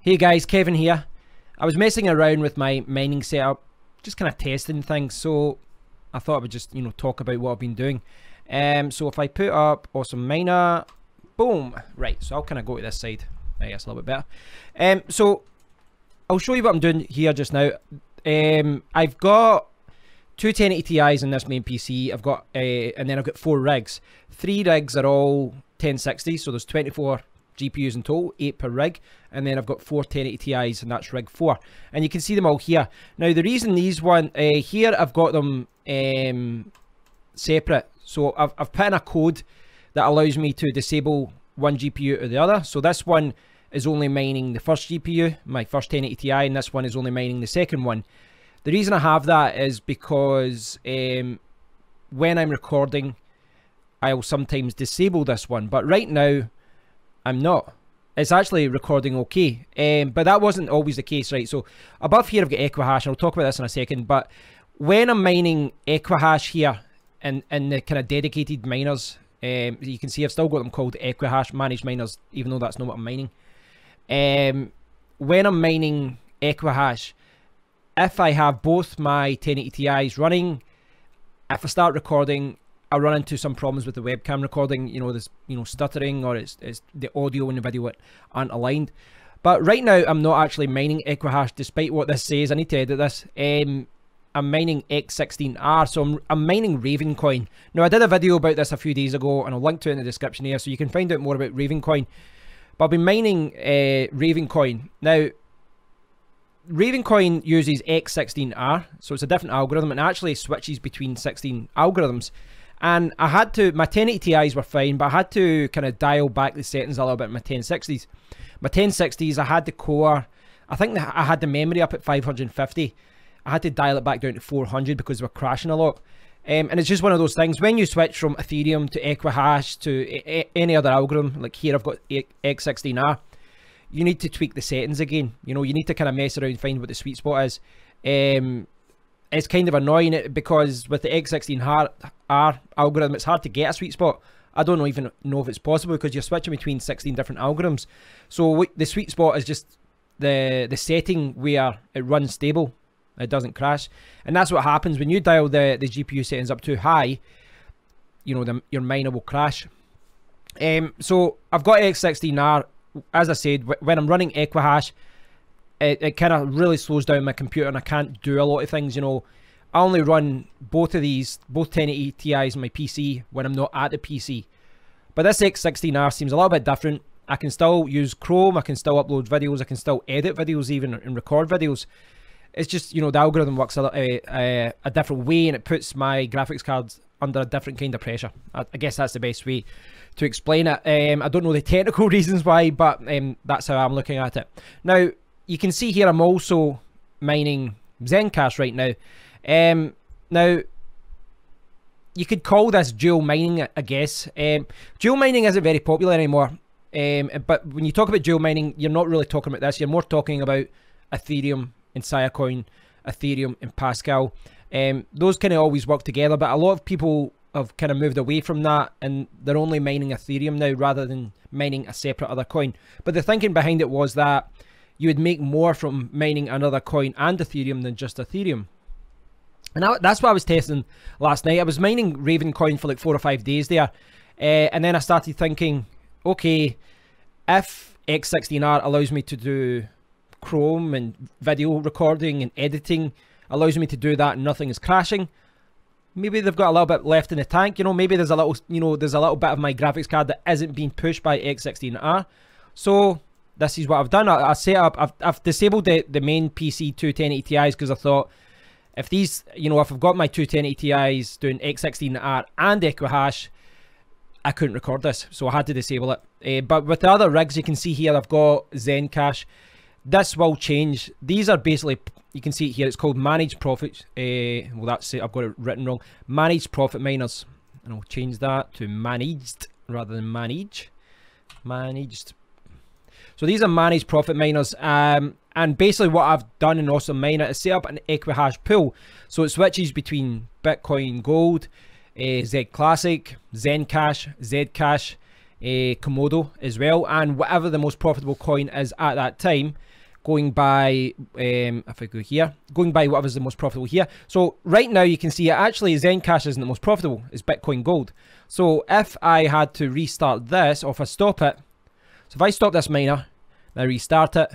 Hey guys, Kevin here. I was messing around with my mining setup, just kind of testing things, so I thought I would just, talk about what I've been doing. So if I put up awesome miner, boom, right, so I'll kind of go to this side. I guess a little bit better. So I'll show you what I'm doing here just now. I've got two 1080 Ti's in this main PC. I've got, and then I've got 4 rigs. 3 rigs are all 1060, so there's 24 GPUs in total, 8 per rig, and then I've got 4 1080 Ti's, and that's rig 4. And you can see them all here. Now the reason these one here, I've got them separate. So I've put in a code that allows me to disable one GPU or the other. So this one is only mining the first GPU, my first 1080 Ti, and this one is only mining the second one. The reason I have that is because when I'm recording, I'll sometimes disable this one, but right now I'm not. It's actually recording okay, but that wasn't always the case, right? So above here I've got Equihash, and I'll talk about this in a second, but when I'm mining Equihash here in the kind of dedicated miners, you can see I've still got them called Equihash managed miners, even though that's not what I'm mining. When I'm mining Equihash, if I have both my 1080 Ti's running, if I start recording, I run into some problems with the webcam recording, there's stuttering, or it's the audio and the video aren't aligned. But right now I'm not actually mining Equihash, despite what this says. I need to edit this. I'm mining X16R, so I'm mining Ravencoin. Now I did a video about this a few days ago, and I'll link to it in the description here, so you can find out more about Ravencoin. But I've been mining Ravencoin. Now Ravencoin uses X16R, so it's a different algorithm, and it actually switches between 16 algorithms. And I had to, my 1080 Ti's were fine, but I had to kind of dial back the settings a little bit in my 1060s. My 1060s, I had the core, I think I had the memory up at 550. I had to dial it back down to 400 because they were crashing a lot. And it's just one of those things, when you switch from Ethereum to Equihash to any other algorithm, like here I've got X16R, you need to tweak the settings again. You need to kind of mess around and find what the sweet spot is. It's kind of annoying because with the X16R algorithm, it's hard to get a sweet spot. I don't even know if it's possible because you're switching between 16 different algorithms. So the sweet spot is just the setting where it runs stable, it doesn't crash. And that's what happens when you dial the GPU settings up too high, your miner will crash. So I've got X16R. As I said, when I'm running Equihash, it kind of really slows down my computer, and I can't do a lot of things. I only run both of these, both 1080 Ti's on my PC when I'm not at the PC. But this X16R seems a little bit different. I can still use Chrome, I can still upload videos, I can still edit videos even, and record videos. It's just, the algorithm works a different way, and it puts my graphics cards under a different kind of pressure. I guess that's the best way to explain it. I don't know the technical reasons why, but that's how I'm looking at it. Now, you can see here I'm also mining Zencash right now. Now, you could call this dual mining, I guess. Dual mining isn't very popular anymore. But when you talk about dual mining, you're not really talking about this. You're more talking about Ethereum and Siacoin, Ethereum and Pascal. Those kind of always work together, but a lot of people have kind of moved away from that, and they're only mining Ethereum now rather than mining a separate other coin. But the thinking behind it was that you would make more from mining another coin and Ethereum than just Ethereum. And that's what I was testing last night. I was mining Ravencoin for like 4 or 5 days there. And then I started thinking, okay, if X16R allows me to do Chrome and video recording and editing, allows me to do that and nothing is crashing, maybe they've got a little bit left in the tank. Maybe there's a little, there's a little bit of my graphics card that isn't being pushed by X16R. So this is what I've done. I set up, I've disabled the main PC two 1080 Ti's because I thought if these, if I've got my two 1080 Ti's doing X16R and Equihash, I couldn't record this, so I had to disable it. But with the other rigs, you can see here I've got Zencash. This will change. These are basically, you can see it here, it's called managed profits. Well, that's it, I've got it written wrong. Managed profit miners. And I'll change that to managed rather than manage. Managed. So these are managed profit miners. And basically what I've done in Awesome Miner is set up an Equihash pool. So it switches between Bitcoin Gold, Z Classic, Zencash, Zcash, Komodo as well, and whatever the most profitable coin is at that time, going by if I go here, going by whatever's the most profitable here. So right now you can see actually Zencash isn't the most profitable, it's Bitcoin Gold. So if I had to restart this, or if I stop it, so if I stop this miner and I restart it,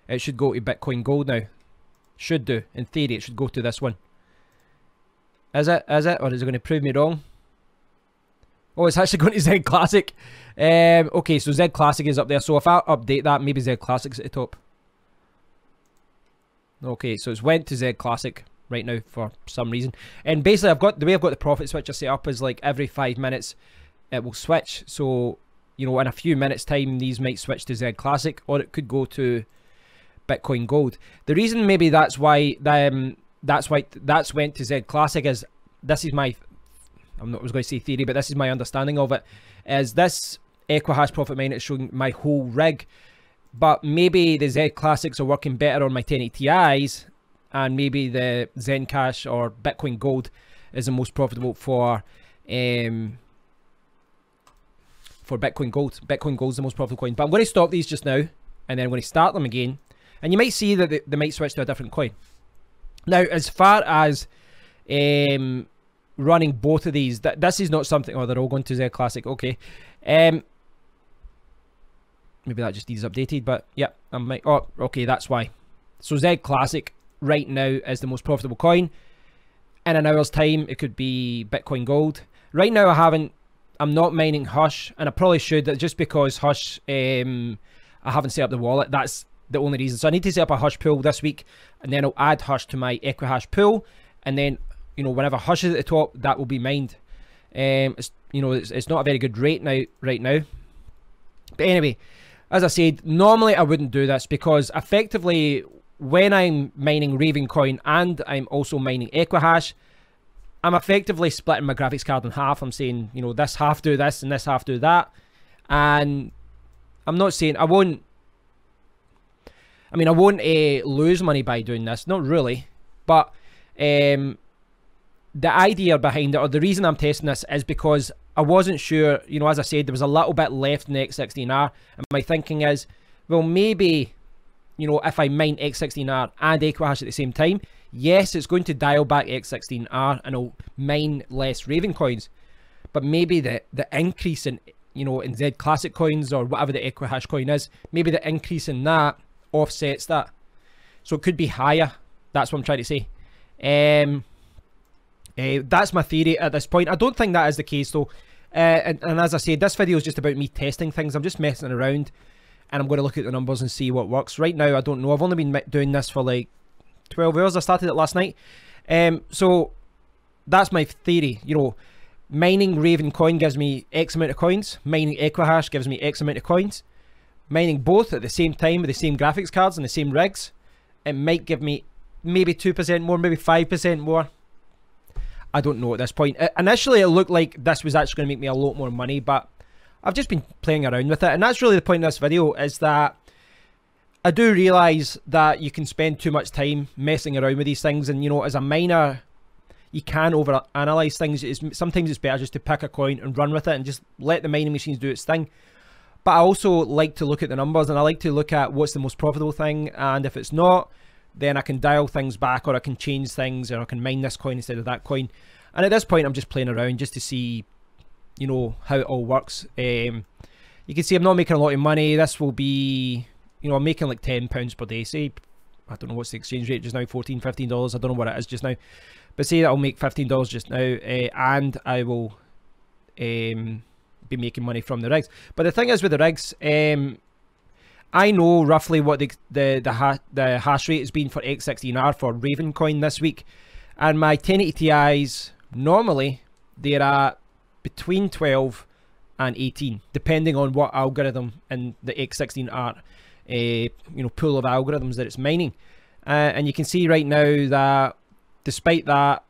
it should go to Bitcoin Gold now. Should do, in theory it should go to this one. Is it? Or is it going to prove me wrong? Oh, it's actually going to Z Classic. Okay, so Z Classic is up there. So if I update that, maybe Z Classic's at the top. Okay, so it's went to Z Classic right now for some reason. And basically, the way I've got the profit switcher set up is like every 5 minutes it will switch. So, you know, in a few minutes time, these might switch to Z Classic, or it could go to Bitcoin Gold. The reason maybe that's why that's went to Z Classic is, this is my, I was going to say theory, but this is my understanding of it, is this Equihash profit mine is showing my whole rig, but maybe the Z Classics are working better on my 1080 Ti's, and maybe the Zencash or Bitcoin Gold is the most profitable for Bitcoin Gold. Bitcoin Gold is the most profitable coin. But I'm going to stop these just now, and then I'm going to start them again, and you might see that they might switch to a different coin. Now, as far as running both of these, this is not something. Oh, they're all going to Z Classic. Okay, maybe that just needs updated. But yeah, I might. Oh, okay, that's why. So Z Classic right now is the most profitable coin. In an hour's time, it could be Bitcoin Gold. Right now, I'm not mining Hush, and I probably should, just because Hush, I haven't set up the wallet. That's the only reason. So I need to set up a Hush pool this week, and then I'll add Hush to my Equihash pool, and then, you know, whenever Hush is at the top, that will be mined. It's, you know, it's not a very good rate right now. But anyway, as I said, normally I wouldn't do this, because effectively when I'm mining Ravencoin and I'm also mining Equihash, I'm effectively splitting my graphics card in half. I'm saying, you know, this half do this and this half do that. And I'm not saying I won't lose money by doing this, not really, but the idea behind it, or the reason I'm testing this, is because I wasn't sure, you know, as I said, there was a little bit left in the X16R, and my thinking is, well, maybe, you know, if I mine X16R and Equihash at the same time, yes, it's going to dial back X16R and I'll mine less Raven coins, but maybe the increase in, you know, in Z Classic coins or whatever the Equihash coin is, maybe the increase in that offsets that, so it could be higher. That's what I'm trying to say. That's my theory at this point. I don't think that is the case though, and as I said, this video is just about me testing things. I'm just messing around, and I'm going to look at the numbers and see what works. Right now I don't know, I've only been doing this for like 12 hours. I started it last night, so that's my theory. You know, mining Raven coin gives me X amount of coins, mining Equihash gives me X amount of coins. Mining both at the same time with the same graphics cards and the same rigs, it might give me maybe 2% more, maybe 5% more. I don't know at this point. Initially it looked like this was actually going to make me a lot more money, but I've just been playing around with it, and that's really the point of this video, is that I do realise that you can spend too much time messing around with these things, and you know, as a miner you can overanalyze things. Sometimes it's better just to pick a coin and run with it and just let the mining machines do its thing. But I also like to look at the numbers, and I like to look at what's the most profitable thing, and if it's not, then I can dial things back, or I can change things, or I can mine this coin instead of that coin. And at this point I'm just playing around just to see, you know, how it all works. You can see I'm not making a lot of money. This will be, you know, I'm making like £10 per day. Say, I don't know what's the exchange rate just now, $14, $15, I don't know what it is just now, but say that I'll make $15 just now, and I will be making money from the rigs. But the thing is with the rigs, I know roughly what the hash rate has been for X16R for Ravencoin this week, and my 1080 Ti's normally they're at between 12 and 18, depending on what algorithm in the X16R you know, pool of algorithms that it's mining. And you can see right now that despite that,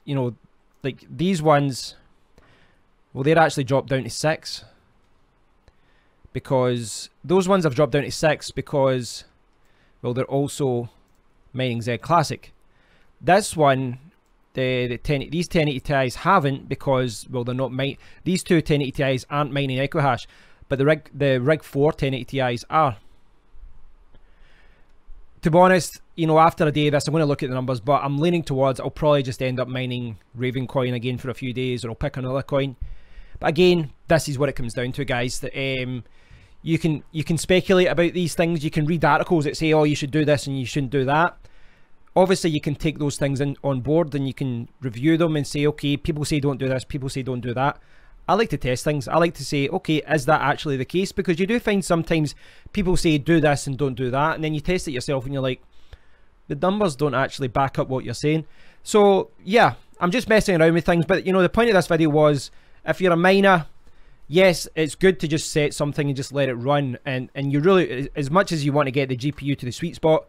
you know, like these ones, well, they're actually dropped down to 6, because those ones have dropped down to 6 because, well, they're also mining Z Classic. This one these 1080 Ti's haven't, because, well, they're not these two 1080 Ti's aren't mining Equihash, but the Rig 4 1080 Ti's are. To be honest, you know, after a day of this, I'm going to look at the numbers, but I'm leaning towards I'll probably just end up mining Raven coin again for a few days, or I'll pick another coin. But again, this is what it comes down to, guys. That you can speculate about these things. You can read articles that say, oh, you should do this and you shouldn't do that. Obviously, you can take those things on board, and you can review them and say, okay, people say don't do this, people say don't do that. I like to test things. I like to say, okay, is that actually the case? Because you do find sometimes people say do this and don't do that, and then you test it yourself and you're like, the numbers don't actually back up what you're saying. So yeah, I'm just messing around with things. But you know, the point of this video was, if you're a miner, yes, it's good to just set something and just let it run, and you really, as much as you want to get the GPU to the sweet spot,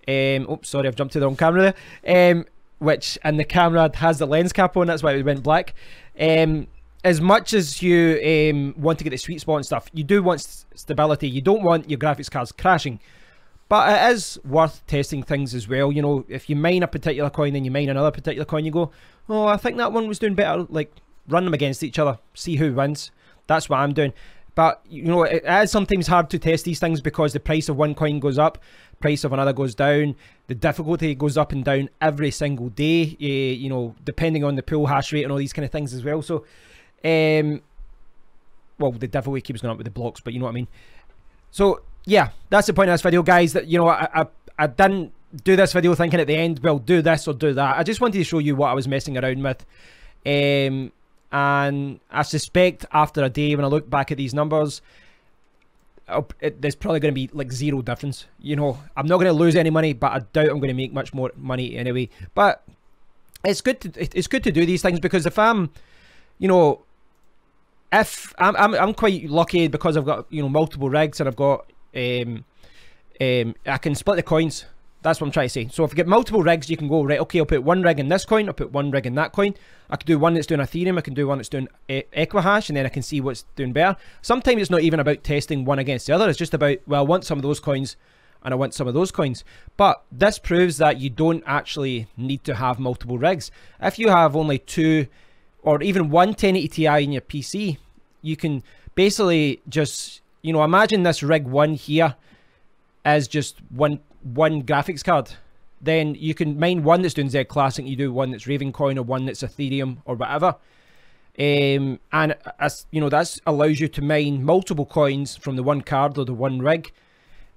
oops, sorry, I've jumped to the wrong camera there, and the camera has the lens cap on, that's why it went black. As much as you want to get the sweet spot and stuff, you do want stability. You don't want your graphics cards crashing. But it is worth testing things as well. You know, if you mine a particular coin, then you mine another particular coin, you go, oh, I think that one was doing better. Like, run them against each other, see who wins. That's what I'm doing. But, you know, it is sometimes hard to test these things, because the price of one coin goes up, price of another goes down, the difficulty goes up and down every single day, you know, depending on the pool hash rate and all these kind of things as well. So, well, the difficulty keeps going up with the blocks, but you know what I mean. So yeah, that's the point of this video, guys. That, you know, I didn't do this video thinking at the end, well, do this or do that. I just wanted to show you what I was messing around with, and I suspect after a day, when I look back at these numbers, there's probably going to be like zero difference. You know, I'm not going to lose any money, but I doubt I'm going to make much more money anyway. But it's good to do these things, because if I'm, you know, if I'm quite lucky, because I've got, you know, multiple rigs, and I've got I can split the coins. That's what I'm trying to say. So if you get multiple rigs, you can go, right, okay, I'll put one rig in this coin, I'll put one rig in that coin. I can do one that's doing Ethereum, I can do one that's doing Equihash, and then I can see what's doing better. Sometimes it's not even about testing one against the other. It's just about, well, I want some of those coins and I want some of those coins. But this proves that you don't actually need to have multiple rigs. If you have only two or even one 1080 Ti in your PC, you can basically just, you know, imagine this rig 1 here as just one graphics card. Then you can mine one that's doing Z Classic, you do one that's Ravencoin, or one that's Ethereum or whatever. And as you know, that allows you to mine multiple coins from the one card or the one rig.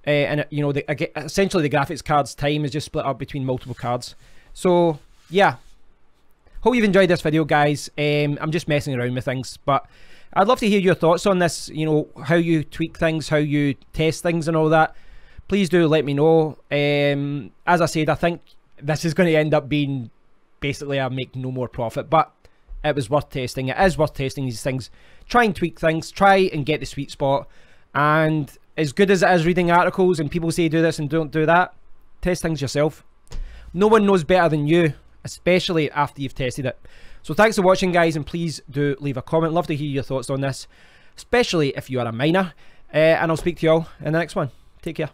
And you know, essentially the graphics card's time is just split up between multiple cards. So yeah, hope you've enjoyed this video, guys. I'm just messing around with things, but I'd love to hear your thoughts on this. You know, how you tweak things, how you test things and all that. Please do let me know. As I said, I think this is going to end up being basically I make no more profit, but it was worth testing. It is worth testing these things. Try and tweak things. Try and get the sweet spot. And as good as it is reading articles and people say do this and don't do that, test things yourself. No one knows better than you, especially after you've tested it. So thanks for watching, guys, and please do leave a comment. Love to hear your thoughts on this, especially if you are a miner. And I'll speak to you all in the next one. Take care.